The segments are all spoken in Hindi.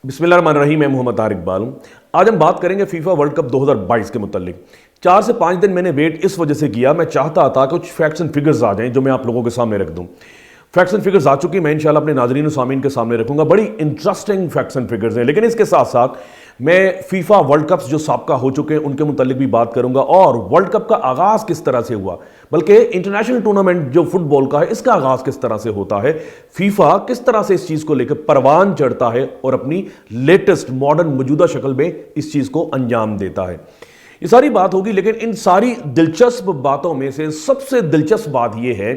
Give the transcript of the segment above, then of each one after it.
बिस्मिल्लाहिर्रहमानिर्रहीम। मैं मोहम्मद तारिक इकबाल हूं। आज हम बात करेंगे फीफा वर्ल्ड कप 2022 के मुतालिक। 4 से 5 दिन मैंने वेट इस वजह से किया, मैं चाहता था कुछ फैक्ट्स एंड फिगर्स आ जाएं जो मैं आप लोगों के सामने रख दूं। फैक्ट्स एंड फिगर्स आ चुकी, मैं इंशाल्लाह अपने नाज़रीन और सामीन के सामने रखूंगा। बड़ी इंटरेस्टिंग फैक्ट्स एंड फिगर्स हैं, लेकिन इसके साथ साथ मैं फीफा वर्ल्ड कप्स जो साबका हो चुके हैं उनके मुतालिक भी बात करूंगा, और वर्ल्ड कप का आगाज किस तरह से हुआ, बल्कि इंटरनेशनल टूर्नामेंट जो फुटबॉल का है इसका आगाज किस तरह से होता है, फीफा किस तरह से इस चीज को लेकर परवान चढ़ता है और अपनी लेटेस्ट मॉडर्न मौजूदा शक्ल में इस चीज को अंजाम देता है। ये सारी बात होगी, लेकिन इन सारी दिलचस्प बातों में से सबसे दिलचस्प बात यह है,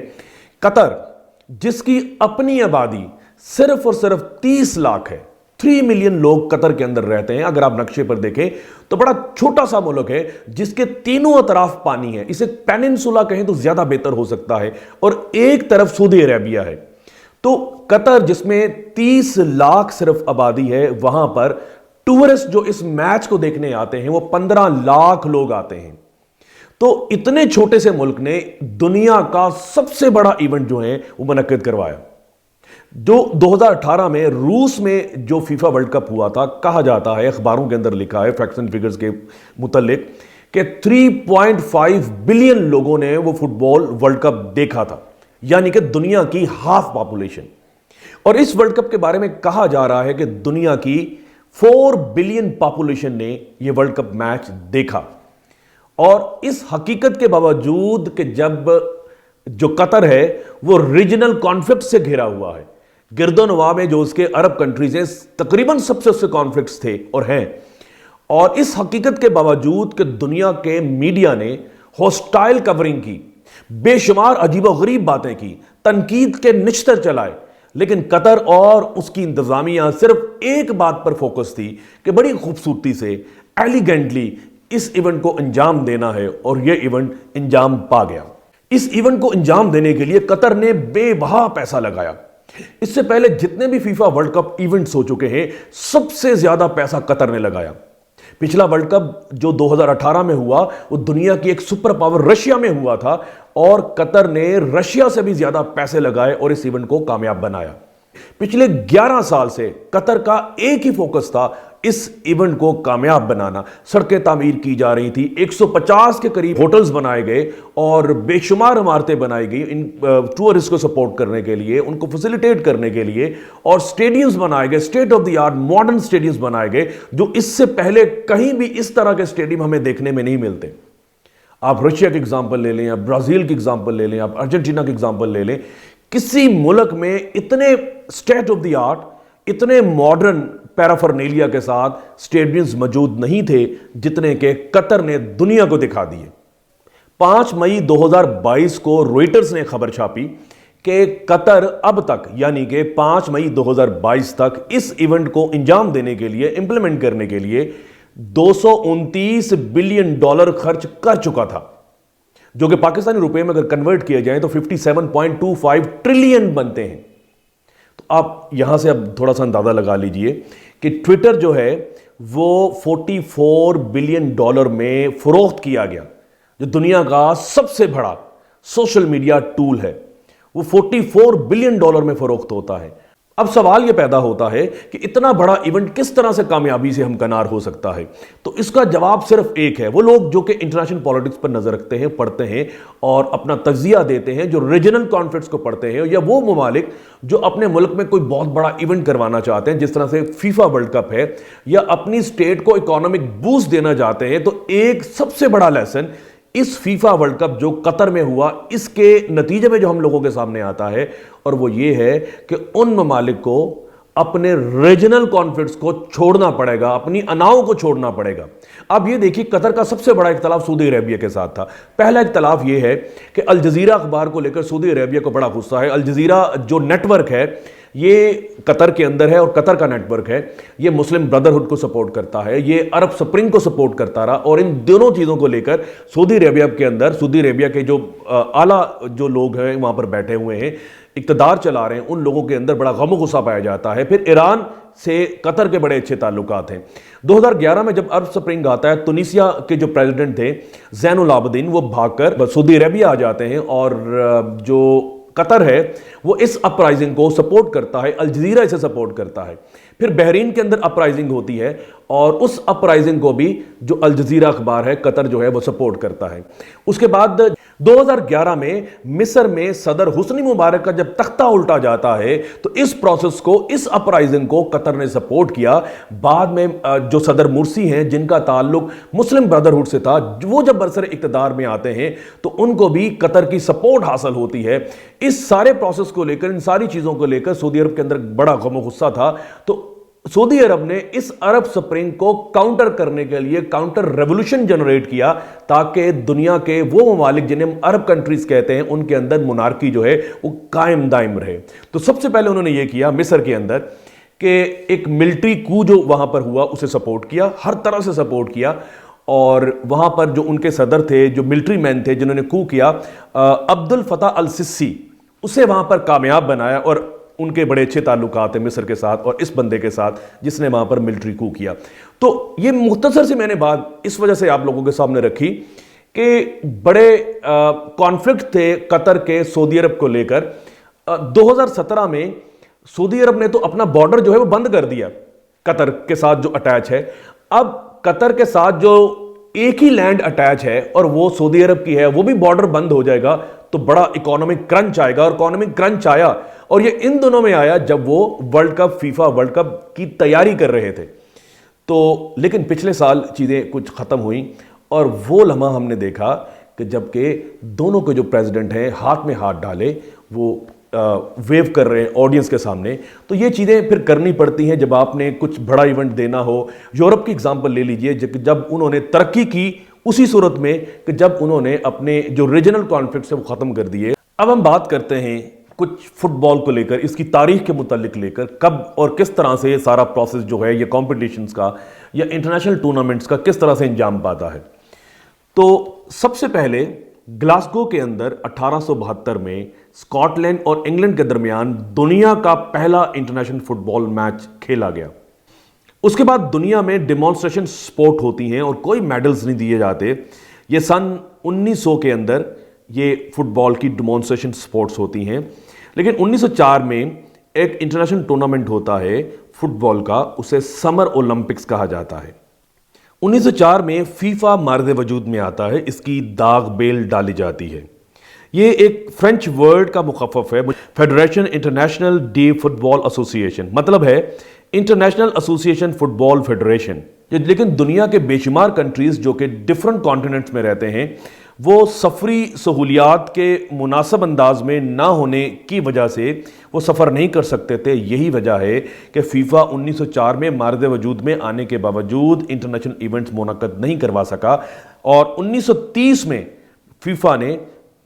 कतर जिसकी अपनी आबादी सिर्फ और सिर्फ 30 लाख है, 3 मिलियन लोग कतर के अंदर रहते हैं। अगर आप नक्शे पर देखें तो बड़ा छोटा सा मुल्क है जिसके तीनों तरफ पानी है, इसे पेनिनसुला कहें तो ज्यादा बेहतर हो सकता है, और एक तरफ सऊदी अरेबिया है। तो कतर जिसमें 30 लाख सिर्फ आबादी है, वहां पर टूरिस्ट जो इस मैच को देखने आते हैं वो 15 लाख लोग आते हैं। तो इतने छोटे से मुल्क ने दुनिया का सबसे बड़ा इवेंट जो है वो मुनक्किद करवाया। जो 2018 में रूस में जो फीफा वर्ल्ड कप हुआ था, कहा जाता है, अखबारों के अंदर लिखा है फैक्ट्स एंड फिगर्स के मुतालिक कि 3.5 बिलियन लोगों ने वो फुटबॉल वर्ल्ड कप देखा था, यानी कि दुनिया की हाफ पॉपुलेशन। और इस वर्ल्ड कप के बारे में कहा जा रहा है कि दुनिया की 4 बिलियन पॉपुलेशन ने यह वर्ल्ड कप मैच देखा। और इस हकीकत के बावजूद कि जब जो कतर है वो रीजनल कॉन्फ्लिक्ट से घिरा हुआ है, गिरदोनवा में जो उसके अरब कंट्रीज हैं तकरीबन सबसे उससे कॉन्फ्लिक्ट्स थे और हैं, और इस हकीकत के बावजूद कि दुनिया के मीडिया ने हॉस्टाइल कवरिंग की, बेशुमार अजीबोगरीब बातें की, तनकीद के निश्तर चलाए, लेकिन कतर और उसकी इंतजामिया सिर्फ एक बात पर फोकस थी कि बड़ी खूबसूरती से, एलिगेंटली इस इवेंट को अंजाम देना है, और यह इवेंट अंजाम पा गया। इस इवेंट को अंजाम देने के लिए कतर ने बेबहा पैसा लगाया। इससे पहले जितने भी फीफा वर्ल्ड कप इवेंट्स हो चुके हैं, सबसे ज्यादा पैसा कतर ने लगाया। पिछला वर्ल्ड कप जो 2018 में हुआ वो दुनिया की एक सुपर पावर रशिया में हुआ था, और कतर ने रशिया से भी ज्यादा पैसे लगाए और इस इवेंट को कामयाब बनाया। पिछले 11 साल से कतर का एक ही फोकस था, इस इवेंट को कामयाब बनाना। सड़कें तामीर की जा रही थी, 150 के करीब होटल्स बनाए गए और बेशुमार इमारतें बनाई गई इन टूरिस्ट को सपोर्ट करने के लिए, उनको फैसिलिटेट करने के लिए, और स्टेडियम्स बनाए गए, state of the art modern stadiums बनाए गए, जो इससे पहले कहीं भी इस तरह के स्टेडियम हमें देखने में नहीं मिलते। आप रशिया की एग्जाम्पल ले लें, आप ब्राजील की एग्जाम्पल ले लें, आप अर्जेंटीना की एग्जाम्पल ले लें, किसी मुल्क में इतने स्टेट ऑफ द आर्ट, इतने मॉडर्न पैराफर्नेलिया के साथ स्टेडियम्स मौजूद नहीं थे जितने के कतर ने दुनिया को दिखा दिए। 5 मई 2022 को रॉयटर्स ने खबर छापी कि कतर अब तक, यानी कि 5 मई 2022 तक इस इवेंट को अंजाम देने के लिए, इंप्लीमेंट करने के लिए 229 बिलियन डॉलर खर्च कर चुका था, जो कि पाकिस्तानी रुपए में अगर कन्वर्ट किया जाए तो 57.25 ट्रिलियन बनते हैं। तो आप यहां से अब थोड़ा सा अंदाजा लगा लीजिए कि ट्विटर जो है वो 44 बिलियन डॉलर में फरोख्त किया गया, जो दुनिया का सबसे बड़ा सोशल मीडिया टूल है, वो 44 बिलियन डॉलर में फरोख्त होता है। अब सवाल यह पैदा होता है कि इतना बड़ा इवेंट किस तरह से कामयाबी से हमकनार हो सकता है। तो इसका जवाब सिर्फ एक है। वो लोग जो कि इंटरनेशनल पॉलिटिक्स पर नजर रखते हैं, पढ़ते हैं और अपना तज्जिया देते हैं, जो रीजनल कॉन्फ्लिक्ट्स को पढ़ते हैं, या वो ममालिक जो अपने मुल्क में कोई बहुत बड़ा इवेंट करवाना चाहते हैं, जिस तरह से फीफा वर्ल्ड कप है, या अपनी स्टेट को इकोनॉमिक बूस्ट देना चाहते हैं, तो एक सबसे बड़ा लेसन इस फीफा वर्ल्ड कप जो कतर में हुआ, इसके नतीजे में जो हम लोगों के सामने आता है, और वो ये है कि उन ममालिक को अपने रीजनल कॉन्फ्लिक्ट्स को छोड़ना पड़ेगा, अपनी अनाओं को छोड़ना पड़ेगा। अब ये देखिए, कतर का सबसे बड़ा इख्तलाफ सऊदी अरेबिया के साथ था। पहला इख्तलाफ ये है कि अल जजीरा अखबार को लेकर सऊदी अरेबिया को बड़ा गुस्सा है। अल जजीरा जो नेटवर्क है ये कतर के अंदर है, और कतर का नेटवर्क है, ये मुस्लिम ब्रदरहुड को सपोर्ट करता है, ये अरब स्प्रिंग को सपोर्ट करता रहा, और इन दोनों चीज़ों को लेकर सऊदी अरेबिया के अंदर, सऊदी अरेबिया के जो आला जो लोग हैं वहाँ पर बैठे हुए हैं, इक़्तिदार चला रहे हैं, उन लोगों के अंदर बड़ा गम गुस्सा पाया जाता है। फिर ईरान से कतर के बड़े अच्छे ताल्लुकात हैं। 2011 में जब अरब स्प्रिंग आता है, तुनीसिया के जो प्रेसिडेंट थे ज़ैनुल आबदीन, वो भागकर सऊदी अरेबिया आ जाते हैं, और जो कतर है वो इस अपराइजिंग को सपोर्ट करता है, अल जजीरा इसे सपोर्ट करता है। फिर बहरीन के अंदर अपराइजिंग होती है और उस अपराइजिंग को भी जो अल जजीरा अखबार है कतर जो है वो सपोर्ट करता है। उसके बाद 2011 में मिस्र में सदर हुस्नी मुबारक का जब तख्ता उल्टा जाता है तो इस प्रोसेस को, इस अपराइजिंग को कतर ने सपोर्ट किया। बाद में जो सदर मुर्सी हैं जिनका ताल्लुक मुस्लिम ब्रदरहुड से था, वो जब बरसर इक़्तिदार में आते हैं तो उनको भी कतर की सपोर्ट हासिल होती है। इस सारे प्रोसेस को लेकर, इन सारी चीज़ों को लेकर सऊदी अरब के अंदर बड़ा गम गुस्सा था। तो सऊदी अरब ने इस अरब स्प्रिंग को काउंटर करने के लिए काउंटर रेवोल्यूशन जनरेट किया ताकि दुनिया के वो ममालिक जिन्हें अरब कंट्रीज कहते हैं उनके अंदर मोनार्की जो है वो कायम दायम रहे। तो सबसे पहले उन्होंने ये किया मिस्र के अंदर कि एक मिलिट्री कू जो वहां पर हुआ उसे सपोर्ट किया, हर तरह से सपोर्ट किया। और वहां पर जो उनके सदर थे, जो मिलिट्री मैन थे जिन्होंने कू किया, अब्दुल फतह अल सिसी, उसे वहां पर कामयाब बनाया। और उनके बड़े अच्छे ताल्लुकात हैं मिस्र के साथ और इस बंदे के साथ जिसने वहां पर मिलिट्री कू किया। तो ये मुख्तसर से मैंने बात इस वजह से आप लोगों के सामने रखी कि बड़े कॉन्फ्लिक्ट थे कतर के सऊदी अरब को लेकर। 2017 में सऊदी अरब ने तो अपना बॉर्डर जो है वो बंद कर दिया कतर के साथ जो अटैच है। अब कतर के साथ जो एक ही लैंड अटैच है और वो सऊदी अरब की है, वो भी बॉर्डर बंद हो जाएगा तो बड़ा इकोनॉमिक क्रंच आएगा। और इकोनॉमिक क्रंच आया और ये इन दोनों में आया जब वो world cup, FIFA world cup की तैयारी कर रहे थे। तो लेकिन पिछले साल चीजें कुछ खत्म हुई और वो लम्हा हमने देखा कि जबकि दोनों के जो प्रेसिडेंट हैं हाथ में हाथ डाले, वो वेव कर रहे हैं ऑडियंस के सामने। तो ये चीज़ें फिर करनी पड़ती हैं जब आपने कुछ बड़ा इवेंट देना हो। यूरोप की एग्जांपल ले लीजिए, जब उन्होंने तरक्की की उसी सूरत में कि जब उन्होंने अपने जो रीजनल कॉन्फ्लिक्ट्स है वो ख़त्म कर दिए। अब हम बात करते हैं कुछ फुटबॉल को लेकर, इसकी तारीख के मुतालिक लेकर, कब और किस तरह से ये सारा प्रोसेस जो है ये कॉम्पिटिशन्स का या इंटरनेशनल टूर्नामेंट्स का किस तरह से अंजाम पाता है। तो सबसे पहले ग्लासगो के अंदर 1872 में स्कॉटलैंड और इंग्लैंड के दरमियान दुनिया का पहला इंटरनेशनल फुटबॉल मैच खेला गया। उसके बाद दुनिया में डिमॉन्स्ट्रेशन स्पोर्ट होती हैं और कोई मेडल्स नहीं दिए जाते। ये सन 1900 के अंदर ये फुटबॉल की डिमॉन्स्ट्रेशन स्पोर्ट्स होती हैं। लेकिन 1904 में एक इंटरनेशनल टूर्नामेंट होता है फुटबॉल का, उसे समर ओलंपिक्स कहा जाता है। 1904 में फीफा मार्दे वजूद में आता है, इसकी दाग बेल डाली जाती है। ये एक फ्रेंच वर्ड का मुखफ़फ़ है, federation international D football association, मतलब है इंटरनेशनल एसोसिएशन फुटबॉल फेडरेशन। लेकिन दुनिया के बेशुमार कंट्रीज जो कि डिफरेंट कॉन्टिनेंट्स में रहते हैं वो सफरी सहूलियात के मुनासिब अंदाज में ना होने की वजह से वो सफ़र नहीं कर सकते थे। यही वजह है कि फीफा 1904 में मार्दे वजूद में आने के बावजूद इंटरनेशनल इवेंट्स मुनक्कद नहीं करवा सका। और 1930 में फीफा ने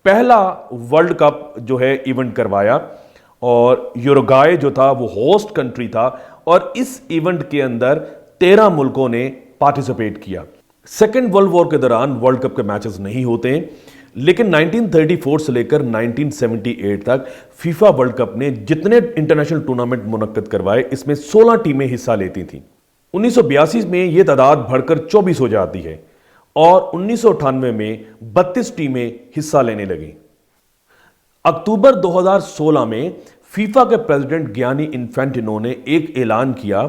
पहला वर्ल्ड कप जो है इवेंट करवाया और यूरुग्वे जो था वो होस्ट कंट्री था और इस इवेंट के अंदर 13 मुल्कों ने पार्टिसिपेट किया। सेकेंड वर्ल्ड वॉर के दौरान वर्ल्ड कप के मैचेस नहीं होते, लेकिन 1934 से लेकर 1978 तक फीफा वर्ल्ड कप ने जितने इंटरनेशनल टूर्नामेंट मुनक्कद करवाए इसमें 16 टीमें हिस्सा लेती थीं। 1982 में यह तादाद बढ़कर 24 हो जाती है और 1998 में 32 टीमें हिस्सा लेने लगी। अक्टूबर 2016 में फीफा के प्रेसिडेंट गियानी इन्फेंटिनो ने एक ऐलान किया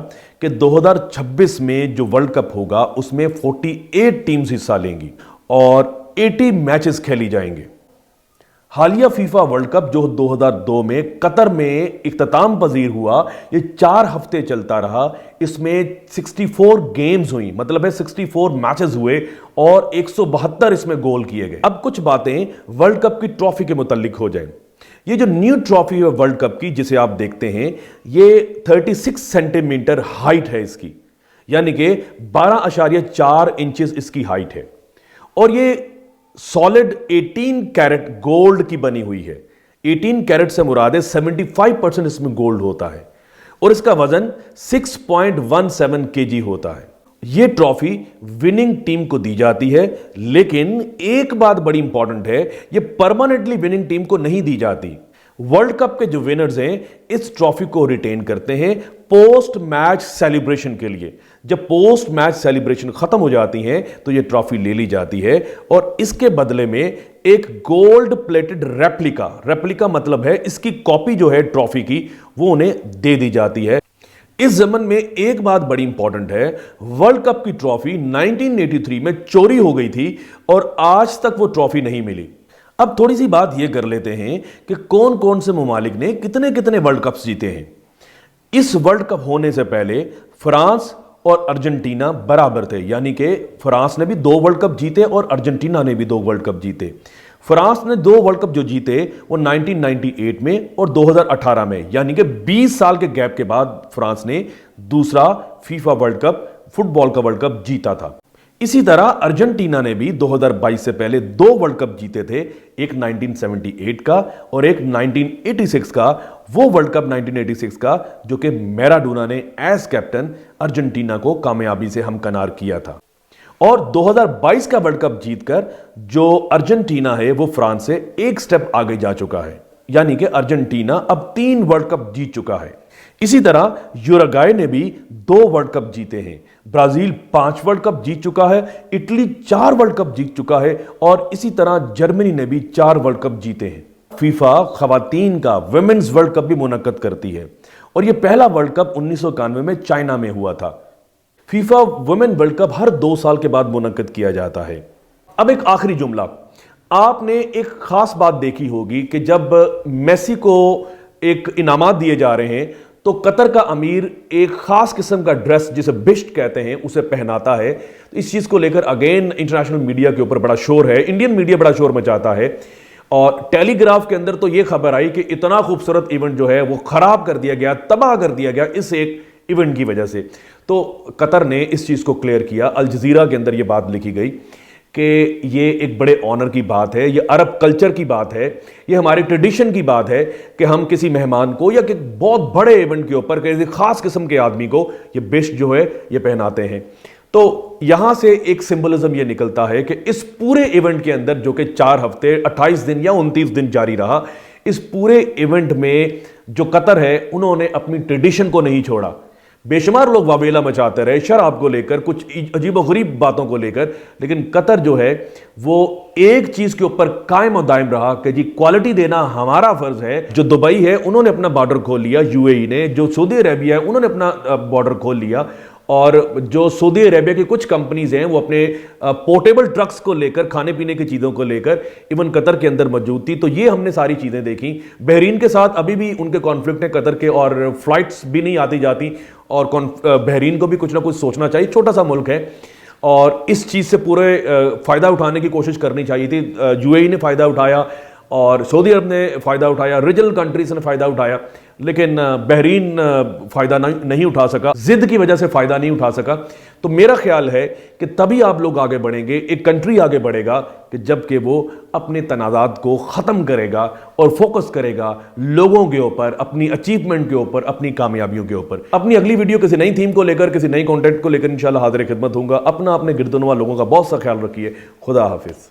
कि 2026 में जो वर्ल्ड कप होगा उसमें 48 टीम्स हिस्सा लेंगी और 80 मैचेस खेली जाएंगे। हालिया फीफा वर्ल्ड कप जो 2002 में कतर में इख्तिताम पजीर हुआ, ये 4 हफ्ते चलता रहा। इसमें 64 गेम्स हुई, मतलब है 64 मैचेस हुए और 172 इसमें गोल किए गए। अब कुछ बातें वर्ल्ड कप की ट्रॉफी के मुतालिक हो जाएं। ये जो न्यू ट्रॉफी है वर्ल्ड कप की जिसे आप देखते हैं, ये 36 सेंटीमीटर हाइट है इसकी, यानी कि 12.4 इंचेस इसकी हाइट है और ये सॉलिड 18 कैरेट गोल्ड की बनी हुई है। 18 कैरेट से मुराद है 75% इसमें गोल्ड होता है और इसका वजन 6.17 केजी होता है। यह ट्रॉफी विनिंग टीम को दी जाती है, लेकिन एक बात बड़ी इंपॉर्टेंट है, यह परमानेंटली विनिंग टीम को नहीं दी जाती। वर्ल्ड कप के जो विनर्स हैं इस ट्रॉफी को रिटेन करते हैं पोस्ट मैच सेलिब्रेशन के लिए। जब पोस्ट मैच सेलिब्रेशन खत्म हो जाती है तो ये ट्रॉफी ले ली जाती है और इसके बदले में एक गोल्ड प्लेटेड रेप्लिका मतलब है इसकी कॉपी जो है ट्रॉफी की वो उन्हें दे दी जाती है। इस जमन में एक बात बड़ी इंपॉर्टेंट है, वर्ल्ड कप की ट्रॉफी 1983 में चोरी हो गई थी और आज तक वो ट्रॉफी नहीं मिली। अब थोड़ी सी बात यह कर लेते हैं कि कौन कौन से ममालिक ने कितने कितने वर्ल्ड कप्स जीते हैं। इस वर्ल्ड कप होने से पहले फ्रांस और अर्जेंटीना बराबर थे, यानी कि फ्रांस ने भी 2 वर्ल्ड कप जीते और अर्जेंटीना ने भी 2 वर्ल्ड कप जीते। फ्रांस ने 2 वर्ल्ड कप जो जीते वो 1998 में और 2018 में, यानी कि 20 साल के गैप के बाद फ्रांस ने दूसरा फीफा वर्ल्ड कप, फुटबॉल का वर्ल्ड कप जीता था। इसी तरह अर्जेंटीना ने भी 2022 से पहले 2 वर्ल्ड कप जीते थे, एक 1978 का और एक 1986 का। वो वर्ल्ड कप 1986 का जो कि मैराडोना ने एज कैप्टन अर्जेंटीना को कामयाबी से हमकनार किया था। और 2022 का वर्ल्ड कप जीतकर जो अर्जेंटीना है वो फ्रांस से एक स्टेप आगे जा चुका है, यानी कि अर्जेंटीना अब 3 वर्ल्ड कप जीत चुका है। इसी तरह यूरुग्वे ने भी 2 वर्ल्ड कप जीते हैं, ब्राजील 5 वर्ल्ड कप जीत चुका है, इटली 4 वर्ल्ड कप जीत चुका है और इसी तरह जर्मनी ने भी 4 वर्ल्ड कप जीते हैं। फीफा खवातीन का वुमेन्स वर्ल्ड कप भी मुनक्कद करती है और यह पहला वर्ल्ड कप 1991 में चाइना में हुआ था। फीफा वुमेन वर्ल्ड कप हर 2 साल के बाद मुनक्कद किया जाता है। अब एक आखिरी जुमला, आपने एक खास बात देखी होगी कि जब मेसी को एक इनामात दिए जा रहे हैं तो कतर का अमीर एक खास किस्म का ड्रेस जिसे बिश्त कहते हैं उसे पहनाता है। तो इस चीज को लेकर अगेन इंटरनेशनल मीडिया के ऊपर बड़ा शोर है, इंडियन मीडिया बड़ा शोर मचाता है और टेलीग्राफ के अंदर तो यह खबर आई कि इतना खूबसूरत इवेंट जो है वो खराब कर दिया गया, तबाह कर दिया गया इस एक इवेंट की वजह से। तो कतर ने इस चीज को क्लियर किया, अल जजीरा के अंदर यह बात लिखी गई कि ये एक बड़े ऑनर की बात है, ये अरब कल्चर की बात है, ये हमारी ट्रेडिशन की बात है कि हम किसी मेहमान को या कि बहुत बड़े इवेंट के ऊपर किसी खास किस्म के आदमी को ये बेस्ट जो है ये पहनाते हैं। तो यहां से एक सिंबलिज्म ये निकलता है कि इस पूरे इवेंट के अंदर जो कि 4 हफ्ते 28 दिन या 29 दिन जारी रहा, इस पूरे इवेंट में जो कतर है उन्होंने अपनी ट्रेडिशन को नहीं छोड़ा। बेशुमार लोग वावेला मचाते रहे शराब को लेकर, कुछ अजीबोगरीब बातों को लेकर, लेकिन कतर जो है वो एक चीज के ऊपर कायम और दायम रहा कि जी क्वालिटी देना हमारा फर्ज है। जो दुबई है उन्होंने अपना बॉर्डर खोल लिया, यूएई ने, जो सऊदी अरेबिया है उन्होंने अपना बॉर्डर खोल लिया और जो सऊदी अरेबिया की कुछ कंपनीज हैं वो अपने पोर्टेबल ट्रक्स को लेकर, खाने पीने की चीज़ों को लेकर इवन कतर के अंदर मौजूद थी। तो ये हमने सारी चीज़ें देखी। बहरीन के साथ अभी भी उनके कॉन्फ्लिक्ट है कतर के और फ्लाइट्स भी नहीं आती जाती और बहरीन को भी कुछ ना कुछ सोचना चाहिए, छोटा सा मुल्क है और इस चीज़ से पूरे फ़ायदा उठाने की कोशिश करनी चाहिए थी। यूएई ने फ़ायदा उठाया और सऊदी अरब ने फ़ायदा उठाया, रीजनल कंट्रीज ने फ़ायदा उठाया, लेकिन बहरीन फ़ायदा नहीं उठा सका, ज़िद की वजह से फ़ायदा नहीं उठा सका। तो मेरा ख्याल है कि तभी आप लोग आगे बढ़ेंगे, एक कंट्री आगे बढ़ेगा कि जबकि वो अपने तनाज़ात को ख़त्म करेगा और फोकस करेगा लोगों के ऊपर, अपनी अचीवमेंट के ऊपर, अपनी कामयाबियों के ऊपर। अपनी अगली वीडियो किसी नई थीम को लेकर, किसी नई कॉन्टेंट को लेकर इंशाल्लाह हाज़िर खिदमत होऊंगा। अपना अपने गिरदनवा लोगों का बहुत सा ख्याल रखिए। खुदा हाफिज़।